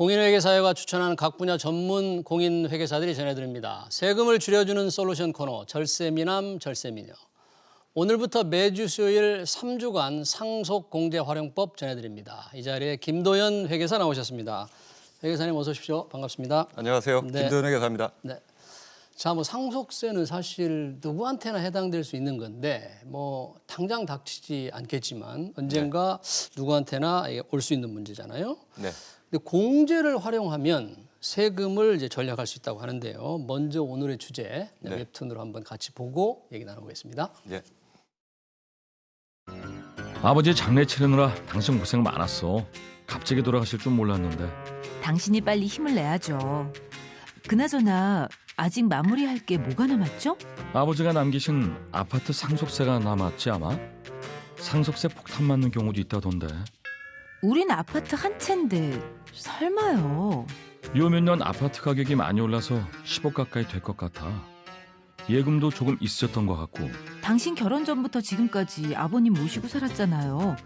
공인회계사회가 추천하는 각 분야 전문 공인회계사들이 전해드립니다. 세금을 줄여주는 솔루션 코너 절세미남 절세미녀. 오늘부터 매주 수요일 3주간 상속공제활용법 전해드립니다. 이 자리에 김도연 회계사 나오셨습니다. 회계사님 어서 오십시오. 반갑습니다. 안녕하세요. 네. 김도연 회계사입니다. 네. 자, 상속세는 사실 누구한테나 해당될 수 있는 건데 당장 닥치지 않겠지만 언젠가 누구한테나 올 수 있는 문제잖아요. 네. 근데 공제를 활용하면 세금을 이제 절약할 수 있다고 하는데요. 먼저 오늘의 주제 웹툰으로 한번 같이 보고 얘기 나눠보겠습니다. 네. 아버지 장례 치르느라 당신 고생 많았어. 갑자기 돌아가실 줄 몰랐는데. 당신이 빨리 힘을 내야죠. 그나저나 아직 마무리할 게 뭐가 남았죠? 아버지가 남기신 아파트 상속세가 남았지 아마? 상속세 폭탄 맞는 경우도 있다던데. 우린 아파트 한 채인데 설마요. 요 몇 년 아파트 가격이 많이 올라서 10억 가까이 될 것 같아. 예금도 조금 있었던 것 같고. 당신 결혼 전부터 지금까지 아버님 모시고 살았잖아요.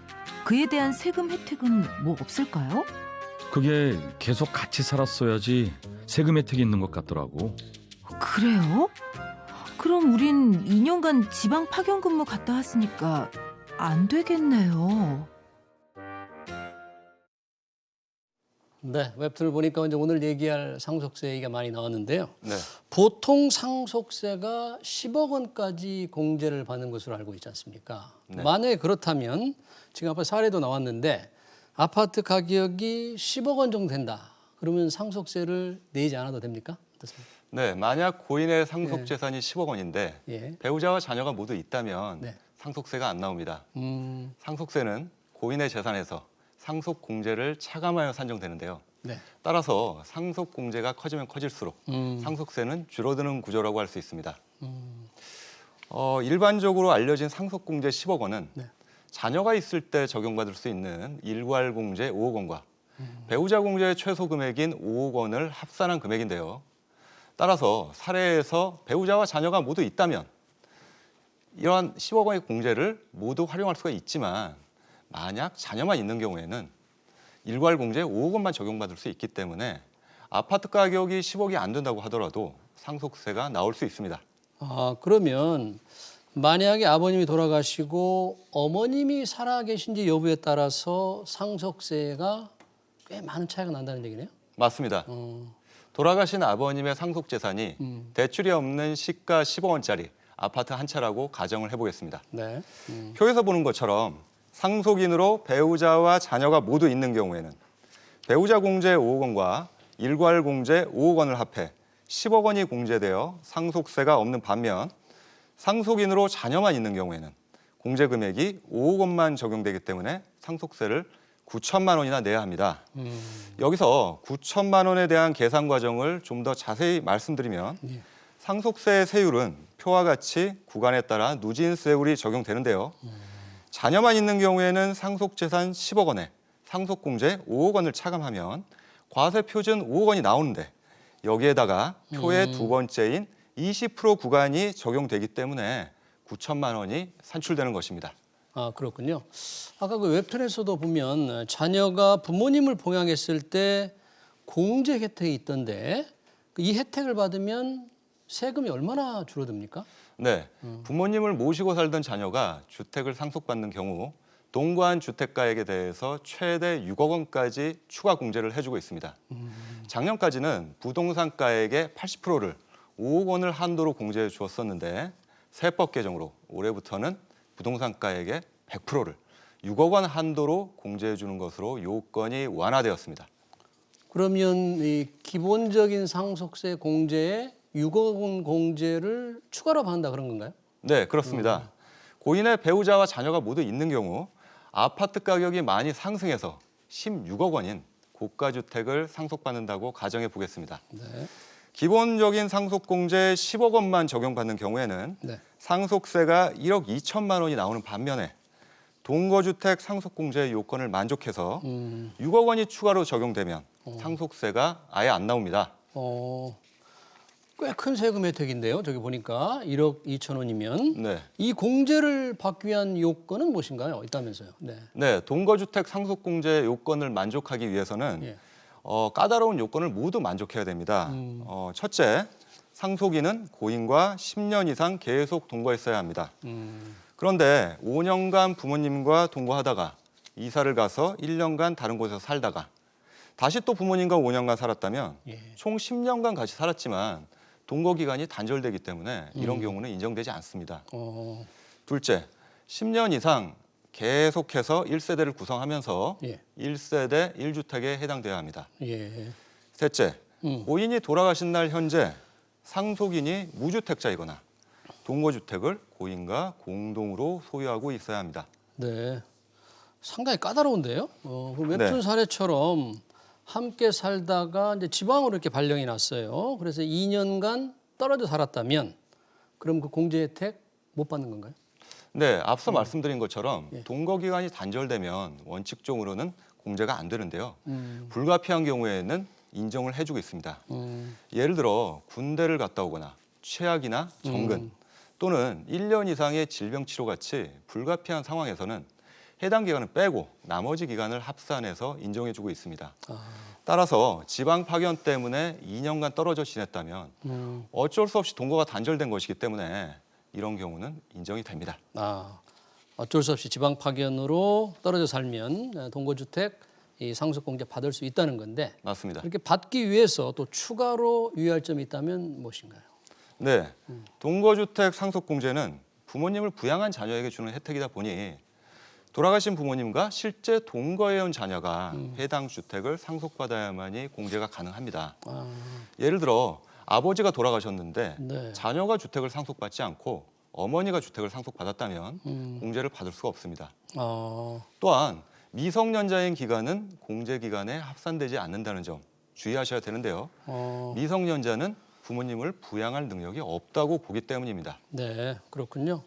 그에 대한 세금 혜택은 뭐 없을까요? 그게 계속 같이 살았어야지 세금 혜택이 있는 것 같더라고. 그래요? 그럼 우린 2년간 지방 파견 근무 갔다 왔으니까 안 되겠네요. 네, 웹툰을 보니까 이제 오늘 얘기할 상속세 얘기가 많이 나왔는데요. 네. 보통 상속세가 10억 원까지 공제를 받는 것으로 알고 있지 않습니까? 네. 만약에 그렇다면 지금 아까 사례도 나왔는데 아파트 가격이 10억 원 정도 된다. 그러면 상속세를 내지 않아도 됩니까? 어떻습니까? 네. 만약 고인의 상속 재산이 10억 원인데 예. 배우자와 자녀가 모두 있다면 네. 상속세가 안 나옵니다. 음, 상속세는 고인의 재산에서 상속 공제를 차감하여 산정되는데요. 네. 따라서 상속 공제가 커지면 커질수록 상속세는 줄어드는 구조라고 할 수 있습니다. 일반적으로 알려진 상속 공제 10억 원은 네. 자녀가 있을 때 적용받을 수 있는 일괄 공제 5억 원과 배우자 공제의 최소 금액인 5억 원을 합산한 금액인데요. 따라서 사례에서 배우자와 자녀가 모두 있다면 이러한 10억 원의 공제를 모두 활용할 수가 있지만 만약 자녀만 있는 경우에는 일괄 공제 5억 원만 적용받을 수 있기 때문에 아파트 가격이 10억이 안 된다고 하더라도 상속세가 나올 수 있습니다. 아, 그러면 만약에 아버님이 돌아가시고 어머님이 살아계신지 여부에 따라서 상속세가 꽤 많은 차이가 난다는 얘기네요. 맞습니다. 돌아가신 아버님의 상속 재산이 대출이 없는 시가 10억 원짜리 아파트 한 채라고 가정을 해보겠습니다. 네. 표에서 보는 것처럼 상속인으로 배우자와 자녀가 모두 있는 경우에는 배우자 공제 5억 원과 일괄 공제 5억 원을 합해 10억 원이 공제되어 상속세가 없는 반면 상속인으로 자녀만 있는 경우에는 공제 금액이 5억 원만 적용되기 때문에 상속세를 9천만 원이나 내야 합니다. 여기서 9천만 원에 대한 계산 과정을 좀 더 자세히 말씀드리면 상속세 세율은 표와 같이 구간에 따라 누진세율이 적용되는데요. 자녀만 있는 경우에는 상속재산 10억 원에 상속공제 5억 원을 차감하면 과세표준 5억 원이 나오는데 여기에다가 표의 두 번째인 20% 구간이 적용되기 때문에 9천만 원이 산출되는 것입니다. 아, 그렇군요. 아까 그 웹툰에서도 보면 자녀가 부모님을 봉양했을 때 공제 혜택이 있던데 이 혜택을 받으면 세금이 얼마나 줄어듭니까? 네, 부모님을 모시고 살던 자녀가 주택을 상속받는 경우 동거한 주택가액에 대해서 최대 6억 원까지 추가 공제를 해주고 있습니다. 작년까지는 부동산가액의 80%를 5억 원을 한도로 공제해 주었었는데 세법 개정으로 올해부터는 부동산가액의 100%를 6억 원 한도로 공제해 주는 것으로 요건이 완화되었습니다. 그러면 이 기본적인 상속세 공제에 6억 원 공제를 추가로 받는다 그런 건가요? 네, 그렇습니다. 고인의 배우자와 자녀가 모두 있는 경우 아파트 가격이 많이 상승해서 16억 원인 고가 주택을 상속받는다고 가정해 보겠습니다. 네. 기본적인 상속공제 10억 원만 적용받는 경우에는 네. 상속세가 1억 2천만 원이 나오는 반면에 동거주택 상속공제 요건을 만족해서 6억 원이 추가로 적용되면 상속세가 아예 안 나옵니다. 꽤 큰 세금 혜택인데요. 저기 보니까 1억 2천 원이면 네. 이 공제를 받기 위한 요건은 무엇인가요? 있다면서요. 네. 네, 동거주택 상속공제 요건을 만족하기 위해서는 예. 까다로운 요건을 모두 만족해야 됩니다. 첫째, 상속인은 고인과 10년 이상 계속 동거했어야 합니다. 그런데 5년간 부모님과 동거하다가 이사를 가서 1년간 다른 곳에서 살다가 다시 또 부모님과 5년간 살았다면 총 10년간 같이 살았지만 동거 기간이 단절되기 때문에 이런 경우는 인정되지 않습니다. 둘째, 10년 이상 계속해서 1세대를 구성하면서 1세대 1주택에 해당되어야 합니다. 셋째, 고인이 돌아가신 날 현재 상속인이 무주택자이거나 동거주택을 고인과 공동으로 소유하고 있어야 합니다. 네, 상당히 까다로운데요. 그 웹툰 사례처럼 함께 살다가 이제 지방으로 이렇게 발령이 났어요. 그래서 2년간 떨어져 살았다면 그럼 그 공제 혜택 못 받는 건가요? 네, 앞서 말씀드린 것처럼 동거 기간이 단절되면 원칙적으로는 공제가 안 되는데요. 불가피한 경우에는 인정을 해주고 있습니다. 예를 들어 군대를 갔다 오거나 최악이나 정근 또는 1년 이상의 질병 치료 같이 불가피한 상황에서는 해당 기간을 빼고 나머지 기간을 합산해서 인정해주고 있습니다. 따라서 지방 파견 때문에 2년간 떨어져 지냈다면 어쩔 수 없이 동거가 단절된 것이기 때문에 이런 경우는 인정이 됩니다. 어쩔 수 없이 지방 파견으로 떨어져 살면 동거주택 이 상속공제 받을 수 있다는 건데 맞습니다. 이렇게 받기 위해서 또 추가로 유의할 점이 있다면 무엇인가요? 네, 동거주택 상속공제는 부모님을 부양한 자녀에게 주는 혜택이다 보니 돌아가신 부모님과 실제 동거해온 자녀가 해당 주택을 상속받아야만이 공제가 가능합니다. 예를 들어 아버지가 돌아가셨는데 자녀가 주택을 상속받지 않고 어머니가 주택을 상속받았다면 공제를 받을 수가 없습니다. 또한 미성년자인 기간은 공제 기간에 합산되지 않는다는 점 주의하셔야 되는데요. 미성년자는 부모님을 부양할 능력이 없다고 보기 때문입니다. 네, 그렇군요.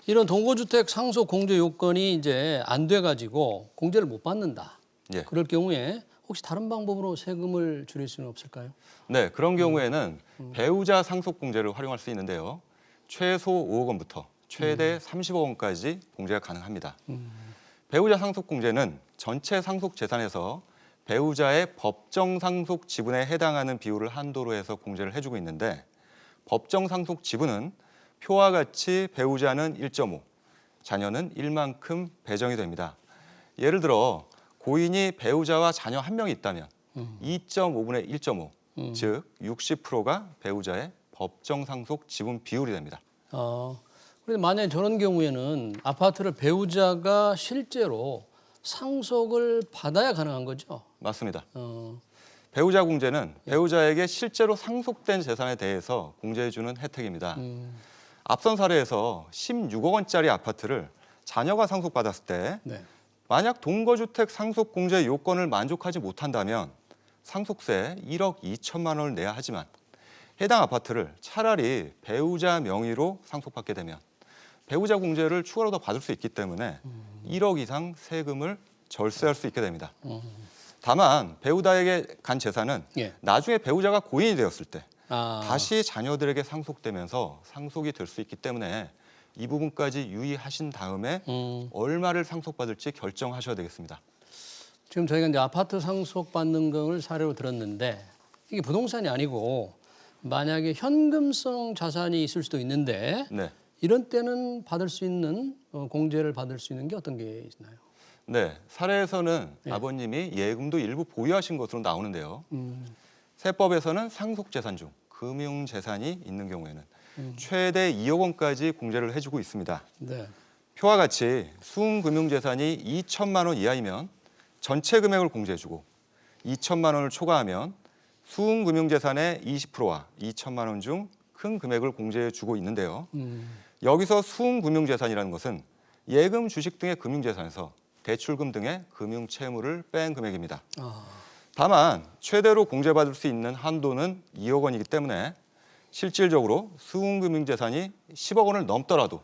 이런 동거주택 상속 공제 요건이 이제 안 돼가지고 공제를 못 받는다. 그럴 경우에 혹시 다른 방법으로 세금을 줄일 수는 없을까요? 네, 그런 경우에는 배우자 상속 공제를 활용할 수 있는데요. 최소 5억 원부터 최대 30억 원까지 공제가 가능합니다. 배우자 상속 공제는 전체 상속 재산에서 배우자의 법정 상속 지분에 해당하는 비율을 한도로 해서 공제를 해주고 있는데 법정 상속 지분은 표와 같이 배우자는 1.5, 자녀는 1만큼 배정이 됩니다. 예를 들어 고인이 배우자와 자녀 한 명이 있다면 2.5분의 1.5, 즉 60%가 배우자의 법정 상속 지분 비율이 됩니다. 그런데 만약에 저런 경우에는 아파트를 배우자가 실제로 상속을 받아야 가능한 거죠? 맞습니다. 배우자 공제는 배우자에게 실제로 상속된 재산에 대해서 공제해주는 혜택입니다. 앞선 사례에서 16억 원짜리 아파트를 자녀가 상속받았을 때 만약 동거주택 상속 공제 요건을 만족하지 못한다면 상속세 1억 2천만 원을 내야 하지만 해당 아파트를 차라리 배우자 명의로 상속받게 되면 배우자 공제를 추가로 더 받을 수 있기 때문에 1억 이상 세금을 절세할 수 있게 됩니다. 다만 배우자에게 간 재산은 나중에 배우자가 고인이 되었을 때 다시 자녀들에게 상속되면서 상속이 될 수 있기 때문에 이 부분까지 유의하신 다음에 얼마를 상속받을지 결정하셔야 되겠습니다. 지금 저희가 이제 아파트 상속받는 걸 사례로 들었는데 이게 부동산이 아니고 만약에 현금성 자산이 있을 수도 있는데 이런 때는 받을 수 있는 공제를 받을 수 있는 게 어떤 게 있나요? 네, 사례에서는 아버님이 예금도 일부 보유하신 것으로 나오는데요. 세법에서는 상속재산 중 금융재산이 있는 경우에는 최대 2억 원까지 공제를 해주고 있습니다. 표와 같이 수은금융재산이 2천만 원 이하이면 전체 금액을 공제해주고 2천만 원을 초과하면 수은금융재산의 20%와 2천만 원 중 큰 금액을 공제해주고 있는데요. 여기서 수은금융재산이라는 것은 예금, 주식 등의 금융재산에서 대출금 등의 금융채무를 뺀 금액입니다. 다만 최대로 공제받을 수 있는 한도는 2억 원이기 때문에 실질적으로 수은금융재산이 10억 원을 넘더라도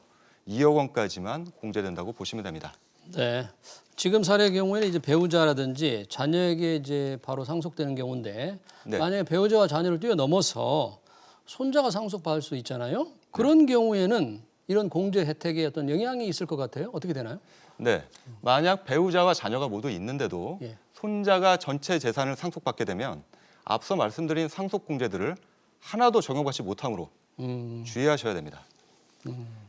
2억 원까지만 공제된다고 보시면 됩니다. 네, 지금 사례의 경우에는 이제 배우자라든지 자녀에게 이제 바로 상속되는 경우인데 만약에 배우자와 자녀를 뛰어넘어서 손자가 상속받을 수 있잖아요. 그런 경우에는 이런 공제 혜택에 어떤 영향이 있을 것 같아요. 어떻게 되나요? 네, 만약 배우자와 자녀가 모두 있는데도 손자가 전체 재산을 상속받게 되면 앞서 말씀드린 상속공제들을 하나도 적용받지 못하므로 주의하셔야 됩니다.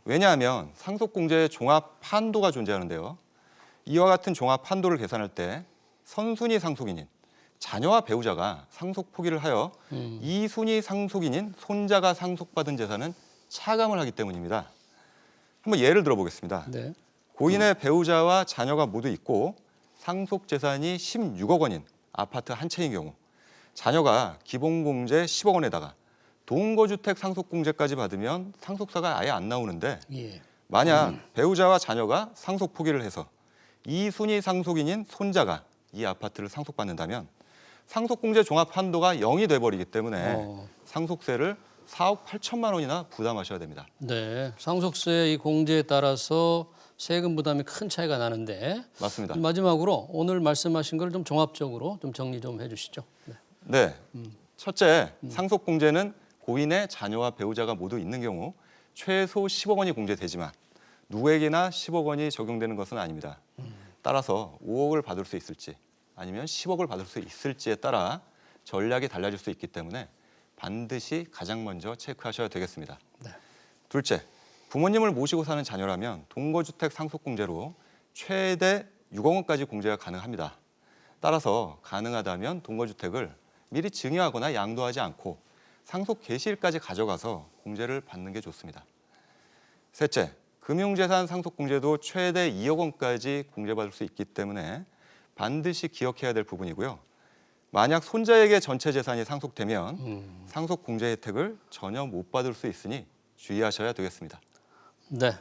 왜냐하면 상속공제의 종합 판도가 존재하는데요. 이와 같은 종합 판도를 계산할 때 선순위 상속인인 자녀와 배우자가 상속 포기를 하여 2순위 상속인인 손자가 상속받은 재산은 차감을 하기 때문입니다. 한번 예를 들어보겠습니다. 네. 고인의 배우자와 자녀가 모두 있고 상속 재산이 16억 원인 아파트 한 채인 경우 자녀가 기본공제 10억 원에다가 동거주택 상속공제까지 받으면 상속세가 아예 안 나오는데 예. 만약 배우자와 자녀가 상속 포기를 해서 2순위 상속인인 손자가 이 아파트를 상속받는다면 상속공제 종합 한도가 0이 돼버리기 때문에 상속세를 4억 8천만 원이나 부담하셔야 됩니다. 네. 상속세 이 공제에 따라서 세금 부담이 큰 차이가 나는데 맞습니다. 마지막으로 오늘 말씀하신 걸 좀 종합적으로 좀 정리 좀 해주시죠. 네. 네. 첫째, 상속공제는 고인의 자녀와 배우자가 모두 있는 경우 최소 10억 원이 공제되지만 누구에게나 10억 원이 적용되는 것은 아닙니다. 따라서 5억을 받을 수 있을지 아니면 10억을 받을 수 있을지에 따라 전략이 달라질 수 있기 때문에 반드시 가장 먼저 체크하셔야 되겠습니다. 네. 둘째, 부모님을 모시고 사는 자녀라면 동거주택 상속공제로 최대 6억 원까지 공제가 가능합니다. 따라서 가능하다면 동거주택을 미리 증여하거나 양도하지 않고 상속 개시일까지 가져가서 공제를 받는 게 좋습니다. 셋째, 금융재산 상속공제도 최대 2억 원까지 공제받을 수 있기 때문에 반드시 기억해야 될 부분이고요. 만약 손자에게 전체 재산이 상속되면 상속공제 혜택을 전혀 못 받을 수 있으니 주의하셔야 되겠습니다. 네,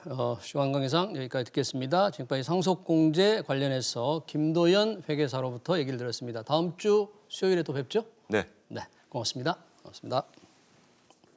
시황 강의상 여기까지 듣겠습니다. 지금까지 상속공제 관련해서 김도연 회계사로부터 얘기를 들었습니다. 다음 주 수요일에 또 뵙죠? 네. 네, 고맙습니다. 고맙습니다.